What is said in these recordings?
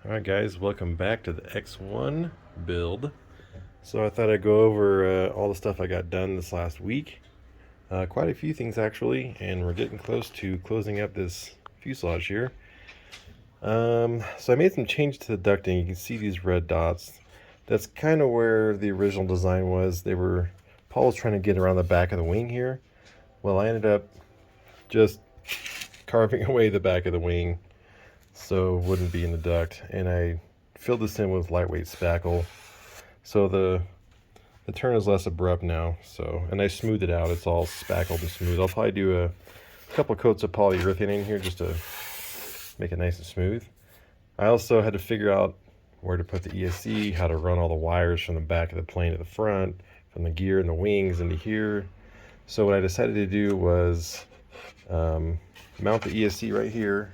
Alright guys, welcome back to the X-1 build. So I thought I'd go over all the stuff I got done this last week. Quite a few things actually, and we're getting close to closing up this fuselage here. So I made some change to the ducting. You can see these red dots. That's kind of where the original design was. Paul was trying to get around the back of the wing here. Well, I ended up just carving away the back of the wing so it wouldn't be in the duct, and I filled this in with lightweight spackle so the turn is less abrupt now. And I smoothed it out. It's all spackled and smooth. I'll probably do a couple coats of polyurethane in here just to make it nice and smooth. I also had to figure out where to put the ESC, how to run all the wires from the back of the plane to the front, from the gear and the wings into here. So what I decided to do was mount the ESC right here.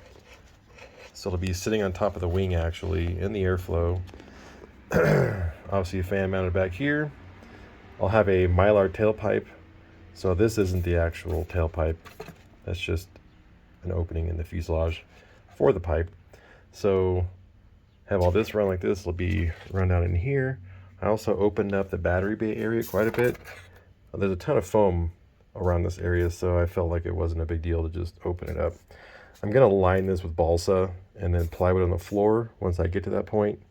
So it'll be sitting on top of the wing actually in the airflow. Obviously a fan mounted back here. I'll have a Mylar tailpipe. So this isn't the actual tailpipe. That's just an opening in the fuselage for the pipe. So have all this run like this. It'll be run down in here. I also opened up the battery bay area quite a bit. There's a ton of foam around this area, so I felt like it wasn't a big deal to just open it up. I'm going to line this with balsa and then plywood on the floor once I get to that point.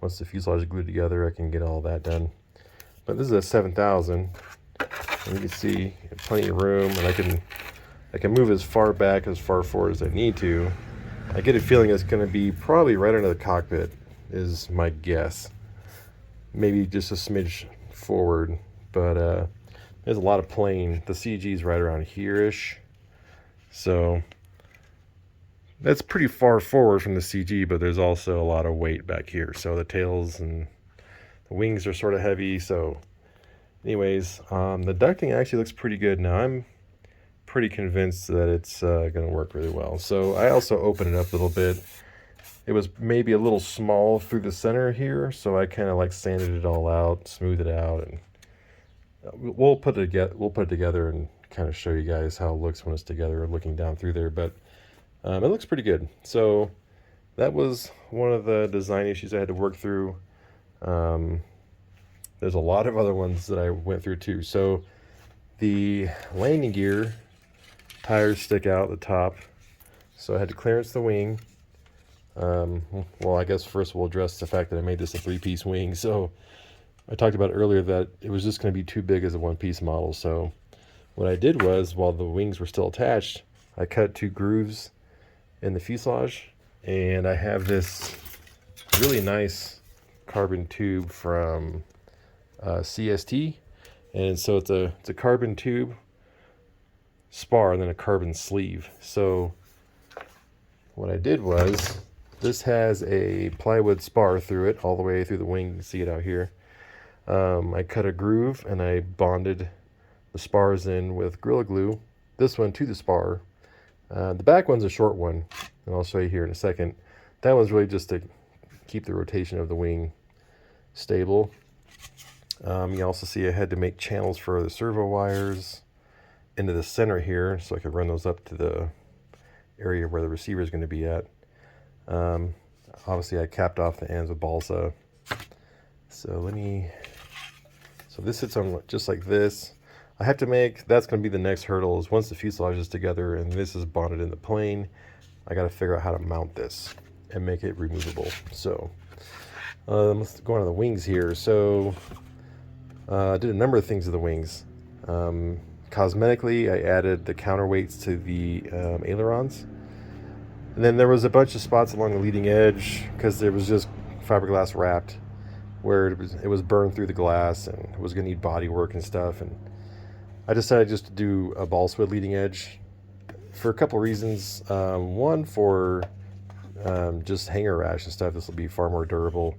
Once the fuselage is glued together, I can get all that done. But this is a 7000, and you can see plenty of room, and I can move as far back, as far forward as I need to. I get a feeling it's going to be probably right under the cockpit, is my guess. Maybe just a smidge forward, but there's a lot of plane. The CG is right around here-ish, so that's pretty far forward from the CG, but there's also a lot of weight back here. So the tails and the wings are sort of heavy. So anyways, the ducting actually looks pretty good now. I'm pretty convinced that it's going to work really well. So I also opened it up a little bit. It was maybe a little small through the center here, so I kind of like sanded it all out, smoothed it out, and we'll put it together and kind of show you guys how it looks when it's together, looking down through there. But it looks pretty good. So that was one of the design issues I had to work through. There's a lot of other ones that I went through too. So the landing gear tires stick out the top, so I had to clearance the wing. Well, I guess first we'll address the fact that I made this a 3-piece wing. So I talked about earlier that it was just going to be too big as a 1-piece model. So what I did was, while the wings were still attached, I cut 2 grooves in the fuselage, and I have this really nice carbon tube from CST, and so it's a carbon tube spar and then a carbon sleeve. So what I did was, this has a plywood spar through it all the way through the wing. You can see it out here. I cut a groove and I bonded the spars in with Gorilla Glue, this one to the spar. The back one's a short one, and I'll show you here in a second. That one's really just to keep the rotation of the wing stable. You also see I had to make channels for the servo wires into the center here, so I could run those up to the area where the receiver is going to be at. Obviously I capped off the ends with balsa. So this sits on just like this. I have to make, that's going to be the next hurdle, is once the fuselage is together and this is bonded in the plane, I got to figure out how to mount this and make it removable. So let's go on to the wings here. So I did a number of things to the wings. Cosmetically, I added the counterweights to the ailerons. And then there was a bunch of spots along the leading edge because there was just fiberglass wrapped where it was burned through the glass and it was going to need body work and stuff. And I decided just to do a balsa wood leading edge for a couple reasons. One, for just hanger rash and stuff. This will be far more durable.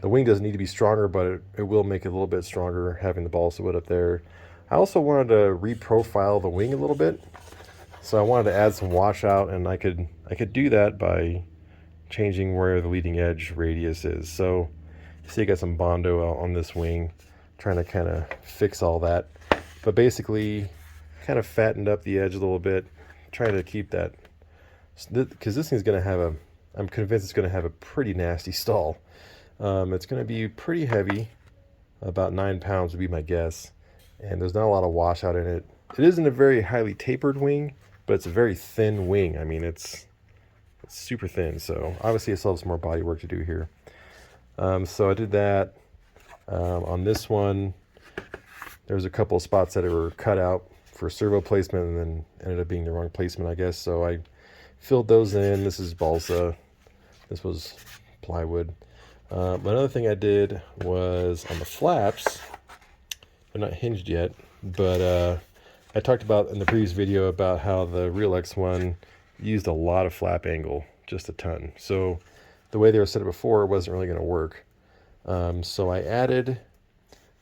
The wing doesn't need to be stronger, but it will make it a little bit stronger having the balsa wood up there. I also wanted to reprofile the wing a little bit, so I wanted to add some washout, and I could do that by changing where the leading edge radius is. So you see I got some Bondo on this wing, trying to kind of fix all that, but basically kind of fattened up the edge a little bit, trying to keep that, because this thing's going to have I'm convinced it's going to have a pretty nasty stall. It's going to be pretty heavy, about 9 pounds would be my guess, and there's not a lot of washout in it. It isn't a very highly tapered wing, but it's a very thin wing. I mean, it's super thin, so obviously I still have some more body work to do here. So I did that. On this one, there was a couple of spots that were cut out for servo placement and then ended up being the wrong placement, I guess. So I filled those in. This is balsa. This was plywood. Another thing I did was on the flaps, they're not hinged yet, but I talked about in the previous video about how the real X1 used a lot of flap angle, just a ton. So the way they were set up before wasn't really going to work. So I added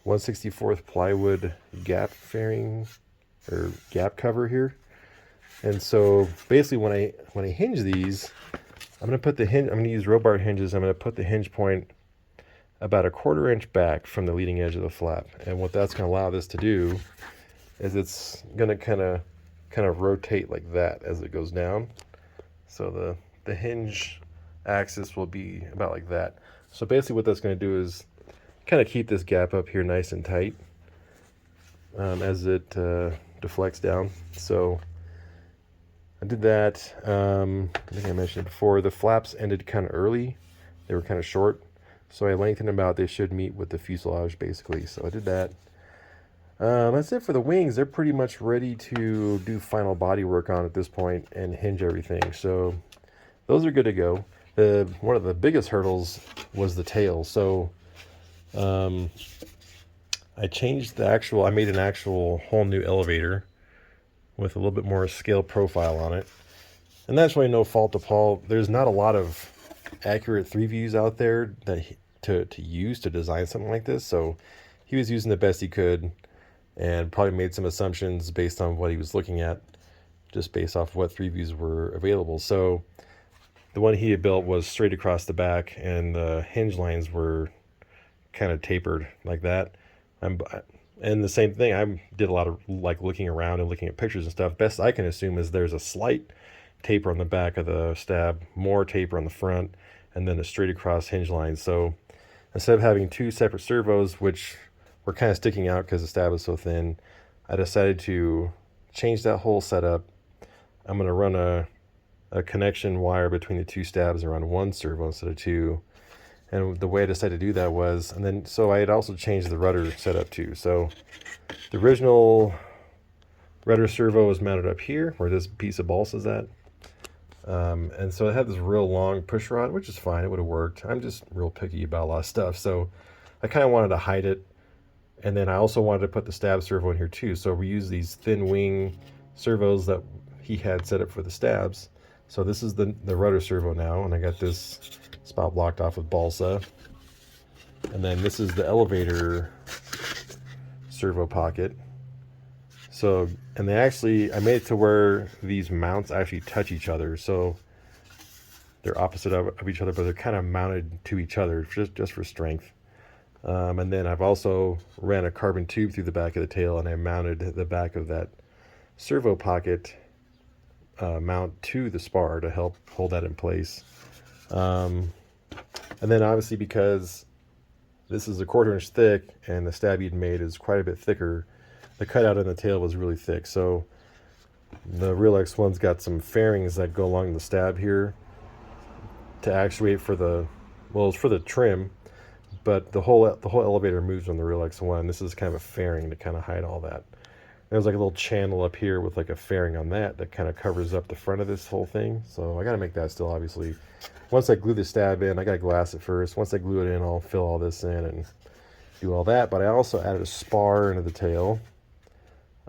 1/64 plywood gap fairing or gap cover here. And so basically when I hinge these, I'm going to use row bar hinges. I'm going to put the hinge point about 1/4 inch back from the leading edge of the flap. And what that's going to allow this to do is it's going to kind of rotate like that as it goes down. So the hinge axis will be about like that. So basically what that's going to do is kind of keep this gap up here nice and tight as it deflects down. So I did that. I think I mentioned it before. The flaps ended kind of early. They were kind of short. So I lengthened them out. They should meet with the fuselage basically. So I did that. That's it for the wings. They're pretty much ready to do final body work on at this point and hinge everything. So those are good to go. One of the biggest hurdles was the tail. So I changed I made an actual whole new elevator with a little bit more scale profile on it. And that's really no fault to Paul. There's not a lot of accurate 3 views out there that to use to design something like this. So he was using the best he could and probably made some assumptions based on what he was looking at, just based off what 3 views were available. So the one he had built was straight across the back, and the hinge lines were kind of tapered like that. And the same thing, I did a lot of like looking around and looking at pictures and stuff. Best I can assume is there's a slight taper on the back of the stab, more taper on the front, and then a straight across hinge line. So instead of having 2 separate servos, which were kind of sticking out because the stab was so thin, I decided to change that whole setup. I'm going to run a connection wire between the 2 stabs around 1 servo instead of 2. And the way I decided to do that was, so I had also changed the rudder setup too. So the original rudder servo was mounted up here where this piece of balsa is at. And so it had this real long push rod, which is fine. It would have worked. I'm just real picky about a lot of stuff. So I kind of wanted to hide it. And then I also wanted to put the stab servo in here too. So we use these thin wing servos that he had set up for the stabs. So this is the rudder servo now, and I got this spot blocked off with balsa. And then this is the elevator servo pocket. So, and I made it to where these mounts actually touch each other. So they're opposite of each other, but they're kind of mounted to each other just for strength. And then I've also ran a carbon tube through the back of the tail, and I mounted the back of that servo pocket mount to the spar to help hold that in place. And then obviously because this is 1/4 inch thick and the stab you'd made is quite a bit thicker, the cutout in the tail was really thick. So the real X1's got some fairings that go along the stab here to actuate for it's for the trim, but the whole elevator moves on the real X1. This is kind of a fairing to kind of hide all that. There's like a little channel up here with like a fairing on that kind of covers up the front of this whole thing. So I got to make that still, obviously. Once I glue the stab in, I got to glass it first. Once I glue it in, I'll fill all this in and do all that. But I also added a spar into the tail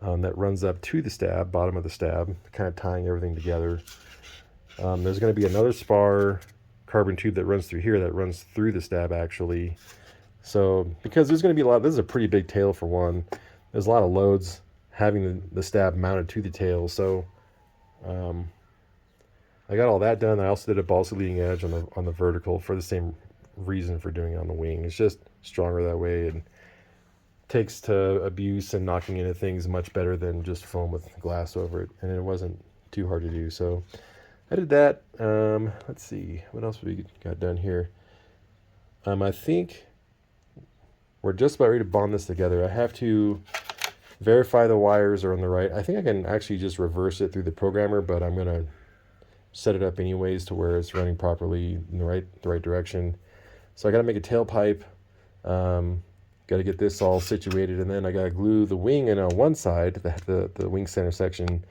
that runs up to the stab, bottom of the stab, kind of tying everything together. There's going to be another spar carbon tube that runs through here that runs through the stab actually. So because there's going to be this is a pretty big tail for one. There's a lot of loads having the stab mounted to the tail. So I got all that done. I also did a balsa leading edge on the vertical for the same reason for doing it on the wing. It's just stronger that way and takes to abuse and knocking into things much better than just foam with glass over it. And it wasn't too hard to do. So I did that. Let's see, what else we got done here. I think we're just about ready to bond this together. I have to verify the wires are on the right. I think I can actually just reverse it through the programmer, but I'm gonna set it up anyways to where it's running properly in the right direction. So I got to make a tailpipe. Got to get this all situated, and then I got to glue the wing in on one side, the wing center section,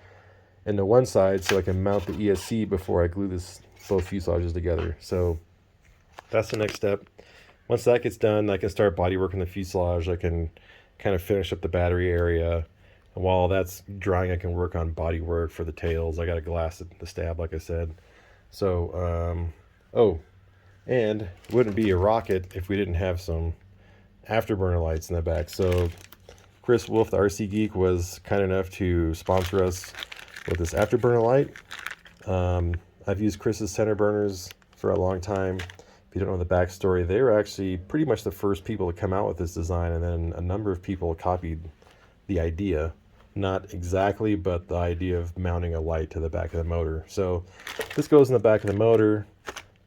in the one side, so I can mount the ESC before I glue both fuselages together. So that's the next step. Once that gets done, I can start body working the fuselage. I can kind of finish up the battery area. And while that's drying, I can work on body work for the tails. I got to glass the stab, like I said. So, oh, and it wouldn't be a rocket if we didn't have some Afterburner lights in the back. So Chris Wolf, the RC Geek, was kind enough to sponsor us with this Afterburner light. I've used Chris's center burners for a long time. If you don't know the backstory, they were actually pretty much the first people to come out with this design, and then a number of people copied the idea. Not exactly, but the idea of mounting a light to the back of the motor. So this goes in the back of the motor,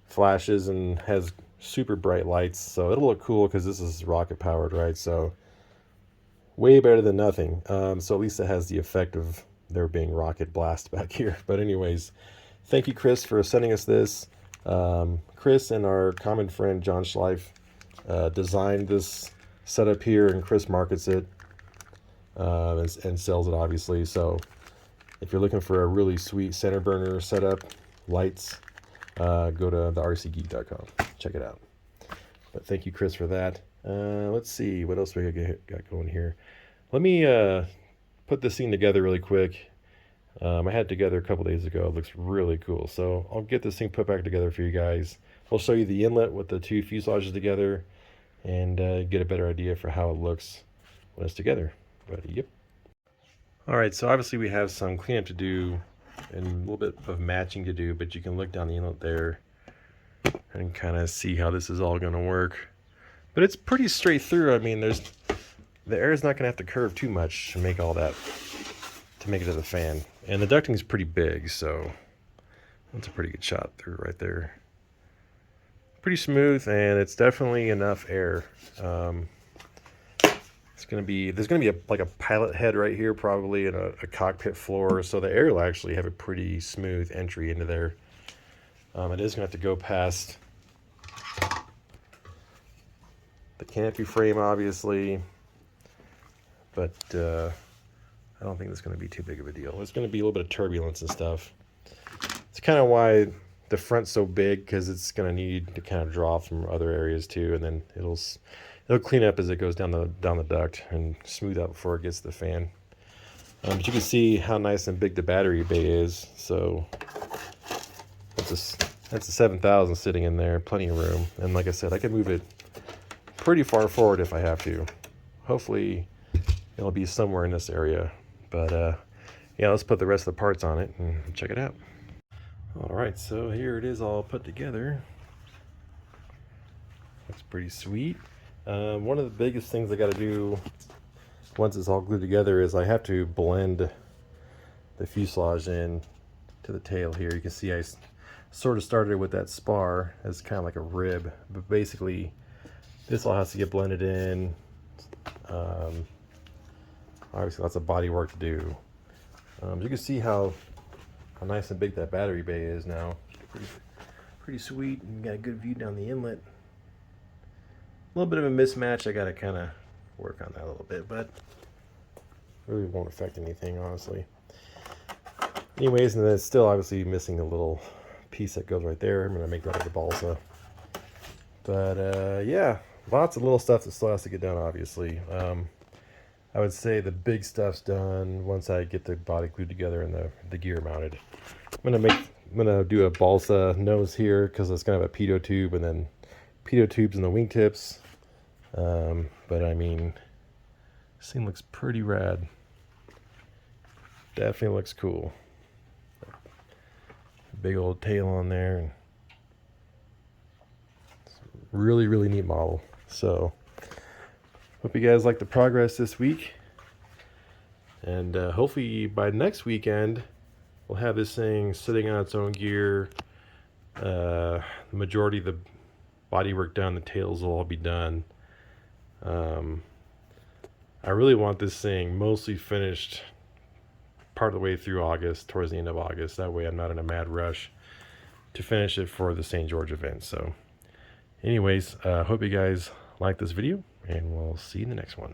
flashes, and has super bright lights. So it'll look cool because this is rocket powered, right? So way better than nothing. So at least it has the effect of there being rocket blast back here. But anyways, thank you, Chris, for sending us this. Chris and our common friend John Schleif designed this setup here, and Chris markets it and sells it, obviously. So if you're looking for a really sweet center burner setup, lights, go to thercgeek.com. Check it out. But thank you, Chris, for that. Let's see what else we got going here. Let me put this thing together really quick. I had it together a couple days ago. It looks really cool. So I'll get this thing put back together for you guys. I'll show you the inlet with the two fuselages together and get a better idea for how it looks when it's together. But yep. All right, so obviously we have some cleanup to do and a little bit of matching to do, but you can look down the inlet there and kind of see how this is all going to work. But it's pretty straight through. I mean, the air is not going to have to curve too much to make all that, to make it to the fan. And the ducting is pretty big, so that's a pretty good shot through right there. Pretty smooth, and it's definitely enough air. There's gonna be like a pilot head right here, probably, and a cockpit floor, so the air will actually have a pretty smooth entry into there. It is gonna have to go past the canopy frame, obviously, but I don't think it's gonna be too big of a deal. It's gonna be a little bit of turbulence and stuff. It's kind of why the front's so big, because it's gonna need to kind of draw from other areas too, and then it'll clean up as it goes down the duct and smooth out before it gets to the fan. But you can see how nice and big the battery bay is. So that's a 7000 sitting in there, plenty of room. And like I said, I can move it pretty far forward if I have to. Hopefully it'll be somewhere in this area. But yeah, let's put the rest of the parts on it and check it out. All right, so here it is all put together. Looks pretty sweet. One of the biggest things I got to do once it's all glued together is I have to blend the fuselage in to the tail here. You can see I sort of started with that spar as kind of like a rib, but basically this all has to get blended in. Obviously lots of body work to do. You can see how nice and big that battery bay is now. Pretty sweet. You got a good view down the inlet. A little bit of a mismatch. I got to kind of work on that a little bit, but really won't affect anything, honestly. Anyways, and then it's still obviously missing a little piece that goes right there. I'm going to make that like a balsa. But yeah, lots of little stuff that still has to get done, obviously. I would say the big stuff's done once I get the body glued together and the gear mounted. I'm gonna do a balsa nose here because it's gonna have a pitot tube and then pitot tubes in the wingtips. But I mean, this thing looks pretty rad. Definitely looks cool. Big old tail on there. And really, really neat model. So, hope you guys like the progress this week. And hopefully by next weekend, we'll have this thing sitting on its own gear. The majority of the bodywork done, the tails will all be done. I really want this thing mostly finished part of the way through August, towards the end of August. That way I'm not in a mad rush to finish it for the St. George event. So anyways, hope you guys like this video, and we'll see you in the next one.